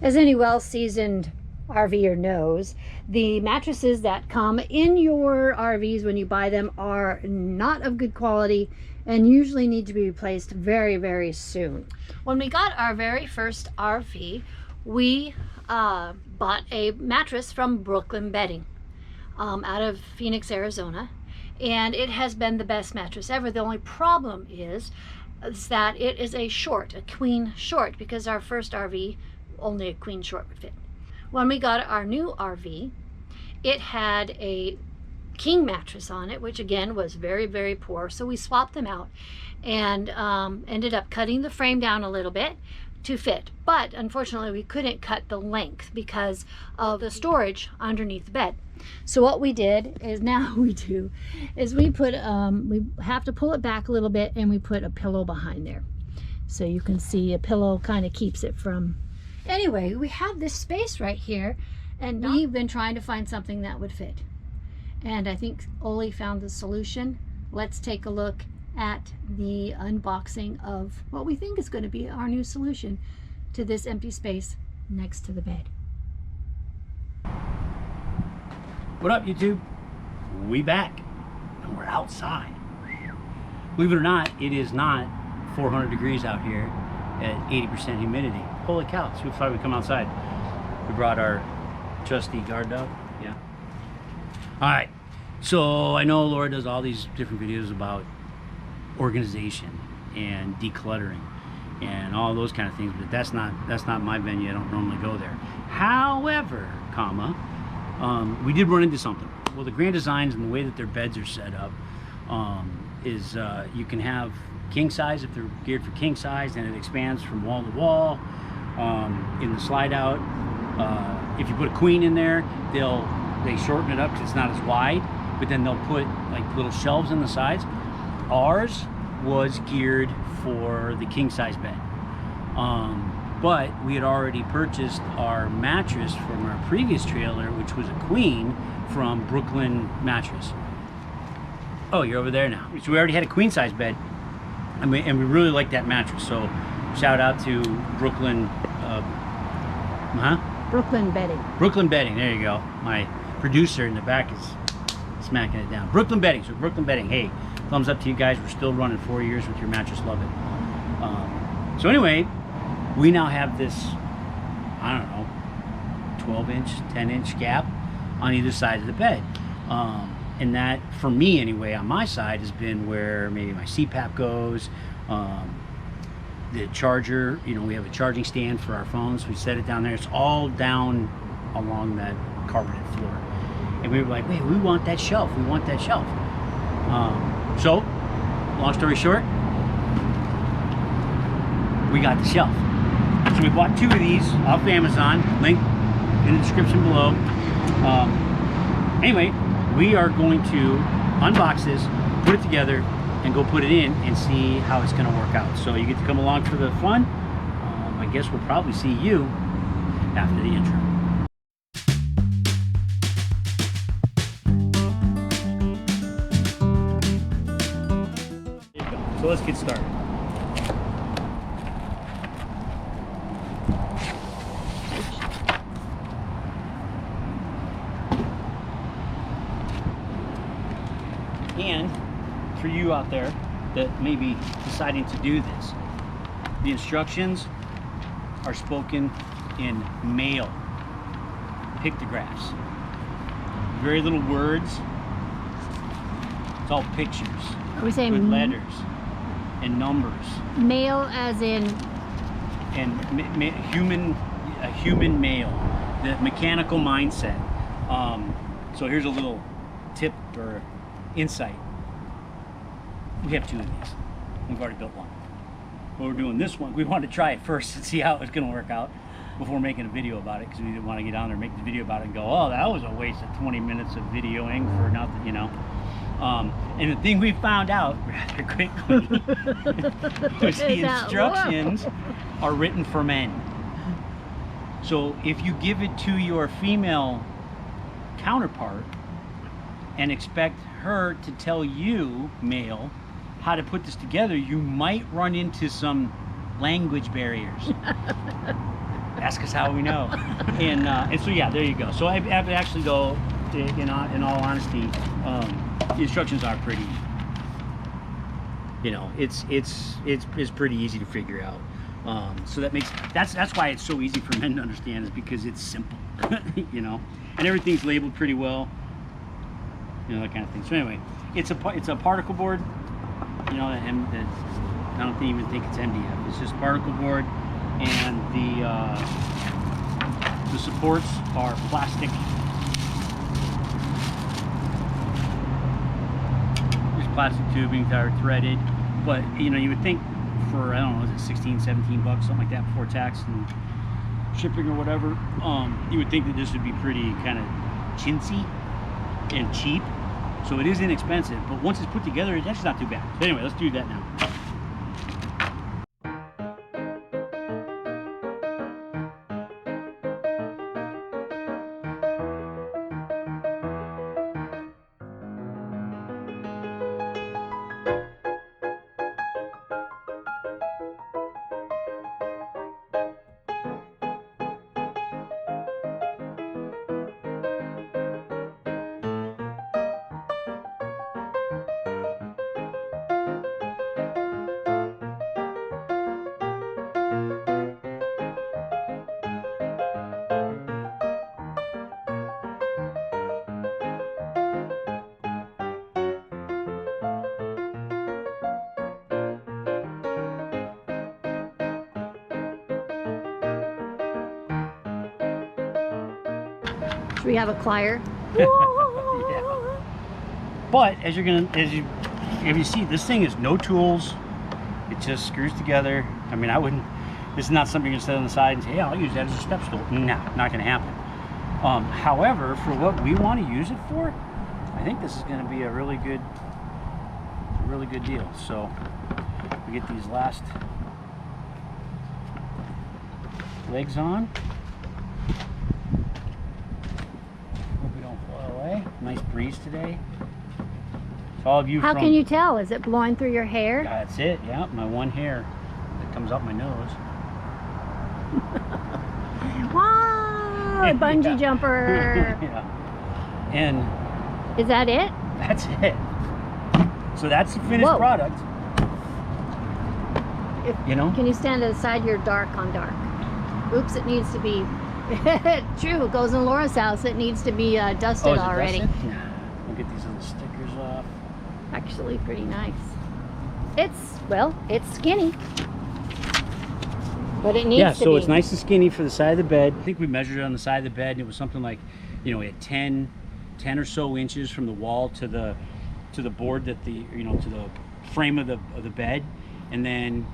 As any well-seasoned RVer knows, the mattresses that come in your RVs when you buy them are not of good quality and usually need to be replaced very, very soon. When we got our very first RV, we bought a mattress from Brooklyn Bedding out of Phoenix, Arizona, and it has been the best mattress ever. The only problem is that it is a queen short, because our first RV, only a queen short would fit. When we got our new RV, it had a king mattress on it, which again was very, very poor. So we swapped them out and ended up cutting the frame down a little bit to fit. But unfortunately, we couldn't cut the length because of the storage underneath the bed. So what we did is we put, we have to pull it back a little bit, and we put a pillow behind there. So you can see a pillow kind of keeps it from. Anyway, we have this space right here, and we've been trying to find something that would fit. And I think Olie found the solution. Let's take a look at the unboxing of what we think is going to be our new solution to this empty space next to the bed. What up, YouTube? We back, and we're outside. Believe it or not, it is not 400 degrees out here at 80% humidity. Holy cow, so we thought we'd come outside. We brought our trusty guard dog, yeah. All right, so I know Laura does all these different videos about organization and decluttering and all those kind of things, but that's not my venue. I don't normally go there. However, we did run into something. Well, the Grand Designs and the way that their beds are set up is you can have king size if they're geared for king size, and it expands from wall to wall. In the slide out, if you put a queen in there, they shorten it up because it's not as wide, but then they'll put like little shelves in the sides. Ours was geared for the king size bed, but we had already purchased our mattress from our previous trailer, which was a queen from Brooklyn Mattress. Oh, you're over there now. So we already had a queen size bed, and we really liked that mattress. So shout out to Brooklyn, Brooklyn Bedding. Brooklyn Bedding, there you go. My producer in the back is smacking it down. Brooklyn Bedding, so Brooklyn Bedding, hey, thumbs up to you guys. We're still running 4 years with your mattress, love it. So anyway, we now have this, I don't know, 12-inch, 10-inch gap on either side of the bed. And that, for me anyway, on my side, has been where maybe my CPAP goes. The charger, you know, we have a charging stand for our phones. We set it down there. It's all down along that carpeted floor. And we were like, wait, we want that shelf. We want that shelf. So, long story short, we got the shelf. So we bought 2 of these off Amazon, link in the description below. Anyway, we are going to unbox this, put it together, and go put it in and see how it's going to work out. So you get to come along for the fun. I guess we'll probably see you after the intro. There you go. So let's get started. And for you out there that may be deciding to do this, the instructions are spoken in Male pictographs. Very little words. It's all pictures. Are we saying with letters and numbers? Male as in? And a human male, the mechanical mindset. So here's a little tip or insight. We have 2 of these. We've already built one. But we're doing this one. We wanted to try it first and see how it's going to work out before making a video about it, because we didn't want to get on there and make the video about it and go, oh, that was a waste of 20 minutes of videoing for nothing, you know. And the thing we found out rather quickly was the instructions are written for men. So if you give it to your female counterpart and expect her to tell you, male, how to put this together, you might run into some language barriers. Ask us how we know. And so yeah, there you go. So I actually, though, in all honesty, the instructions are pretty. You know, it's pretty easy to figure out. So that's why it's so easy for men to understand, is because it's simple. You know, and everything's labeled pretty well. You know, that kind of thing. So anyway, it's a particle board. You know, and I don't even think it's MDF. It's just particle board, and the supports are plastic. There's plastic tubing that are threaded, but you know, you would think for, I don't know, is it 16, 17 bucks, something like that, before tax and shipping or whatever, you would think that this would be pretty kind of chintzy and cheap. So it is inexpensive, but once it's put together, it's actually not too bad. So anyway, let's do that now. Should we have a choir? Yeah. But if you see, this thing is no tools. It just screws together. I mean, this is not something you can set on the side and say, yeah, I'll use that as a step stool. No, not gonna happen. However, for what we want to use it for, I think this is gonna be a really good deal. So we get these last legs on. Hope we don't fly away. Nice breeze today. So all of you How can you tell? Is it blowing through your hair? That's it, yeah, my one hair that comes up my nose. Wow, a bungee jumper. Yeah. And is that it? That's it. So that's the finished product. You know? Can you stand to the side? You're dark on dark. Oops, it needs to be. True, it goes in Laura's house. It needs to be dusted already. Dusted? Nah. We'll get these little stickers off. Actually, pretty nice. It's skinny. But it needs to be. Yeah, so it's nice and skinny for the side of the bed. I think we measured it on the side of the bed, and it was something like, you know, we had 10 or so inches from the wall to the board that to the frame of the bed, and then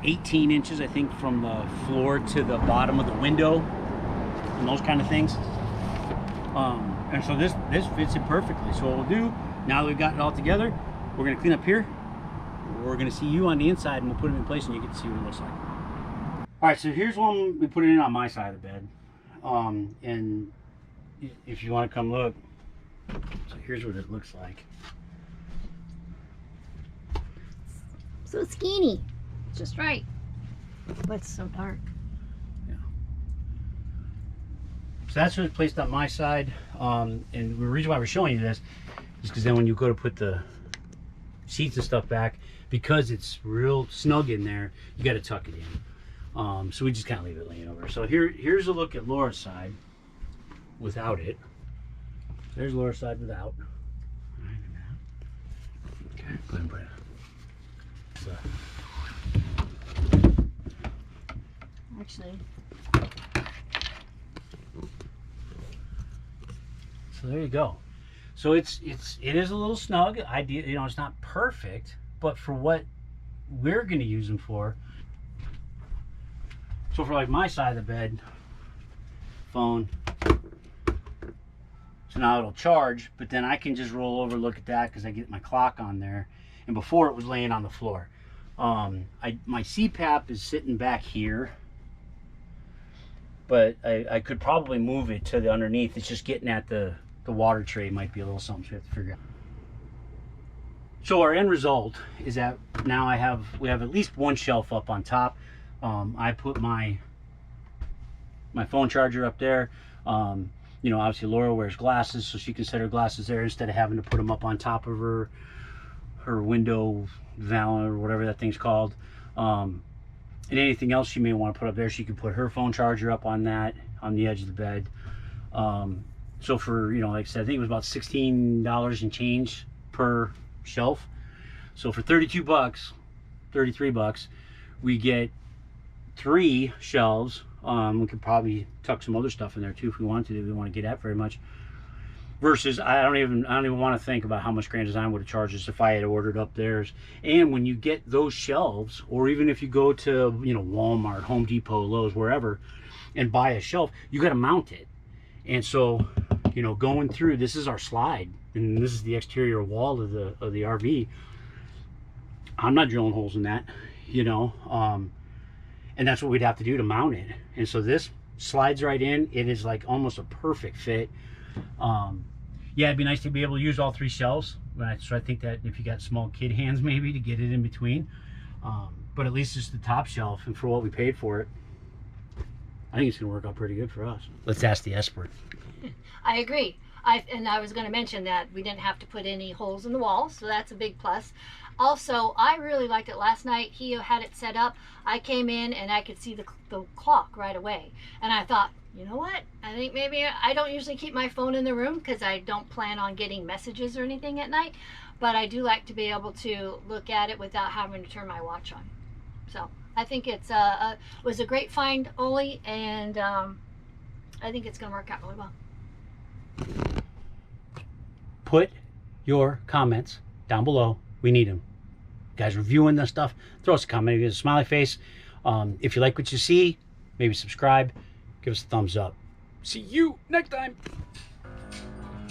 18 inches I think from the floor to the bottom of the window, and those kind of things. And so this fits it perfectly. So what we'll do, now that we've got it all together, we're gonna clean up here. We're gonna see you on the inside, and we'll put them in place, and you get to see what it looks like. All right, so here's one we put it in on my side of the bed, and if you want to come look, so here's what it looks like. So skinny, just right. But it's so dark. Yeah. So that's what it's placed on my side, and the reason why we're showing you this is because then when you go to put the seats and stuff back, because it's real snug in there, you got to tuck it in. So we just kind of leave it laying over. So here's a look at Laura's side without it. There's Laura's side without. Okay, go ahead and put it. Actually. So there you go. So it is a little snug. It's not perfect, but for what we're going to use them for. So for like my side of the bed, phone. So now it'll charge, but then I can just roll over, look at that, because I get my clock on there. And before it was laying on the floor. My CPAP is sitting back here, but I could probably move it to the underneath. It's just getting at the water tray might be a little something we have to figure out. So our end result is that now we have at least one shelf up on top. I put my my phone charger up there. You know, obviously Laura wears glasses, so she can set her glasses there instead of having to put them up on top of her window valve or whatever that thing's called. And anything else she may want to put up there, she can put her phone charger up on that, on the edge of the bed. So for, you know, like I said, I think it was about $16 and change per shelf. So for 32 bucks, 33 bucks, we get 3 shelves. We could probably tuck some other stuff in there too if we wanted to. We don't want to get at very much. Versus, I don't even want to think about how much Grand Design would have charged us if I had ordered up theirs. And when you get those shelves, or even if you go to, you know, Walmart, Home Depot, Lowe's, wherever, and buy a shelf, you got to mount it. And so, you know, going through, this is our slide, and this is the exterior wall of the RV. I'm not drilling holes in that, you know, and that's what we'd have to do to mount it. And so this slides right in. It is like almost a perfect fit. Yeah, it'd be nice to be able to use all 3 shelves. So I think that if you got small kid hands, maybe to get it in between. But at least it's the top shelf, and for what we paid for it, I think it's gonna work out pretty good for us. Let's ask the expert. I agree. And I was going to mention that we didn't have to put any holes in the walls, so that's a big plus. Also, I really liked it last night. He had it set up. I came in and I could see the clock right away. And I thought, you know what? I think maybe I don't usually keep my phone in the room because I don't plan on getting messages or anything at night. But I do like to be able to look at it without having to turn my watch on. So I think it was a great find, Olie, and I think it's going to work out really well. Put your comments down below. We need them. You guys reviewing this stuff, throw us a comment, give us a smiley face. If you like what you see, maybe subscribe, give us a thumbs up. See you next time.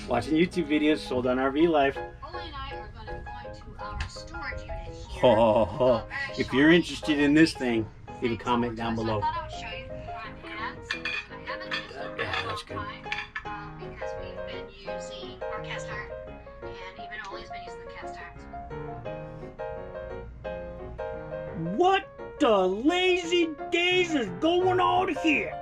Watching YouTube videos sold on RV Life. Olie and I are going to go to our storage unit here. Oh, if you're interested in this thing, leave a comment down below. I thought I would show you the front pants. I haven't used them Yeah, that's good. because we've been using our cast iron, and even Olie's been using the cast irons. What the lazy days is going on here?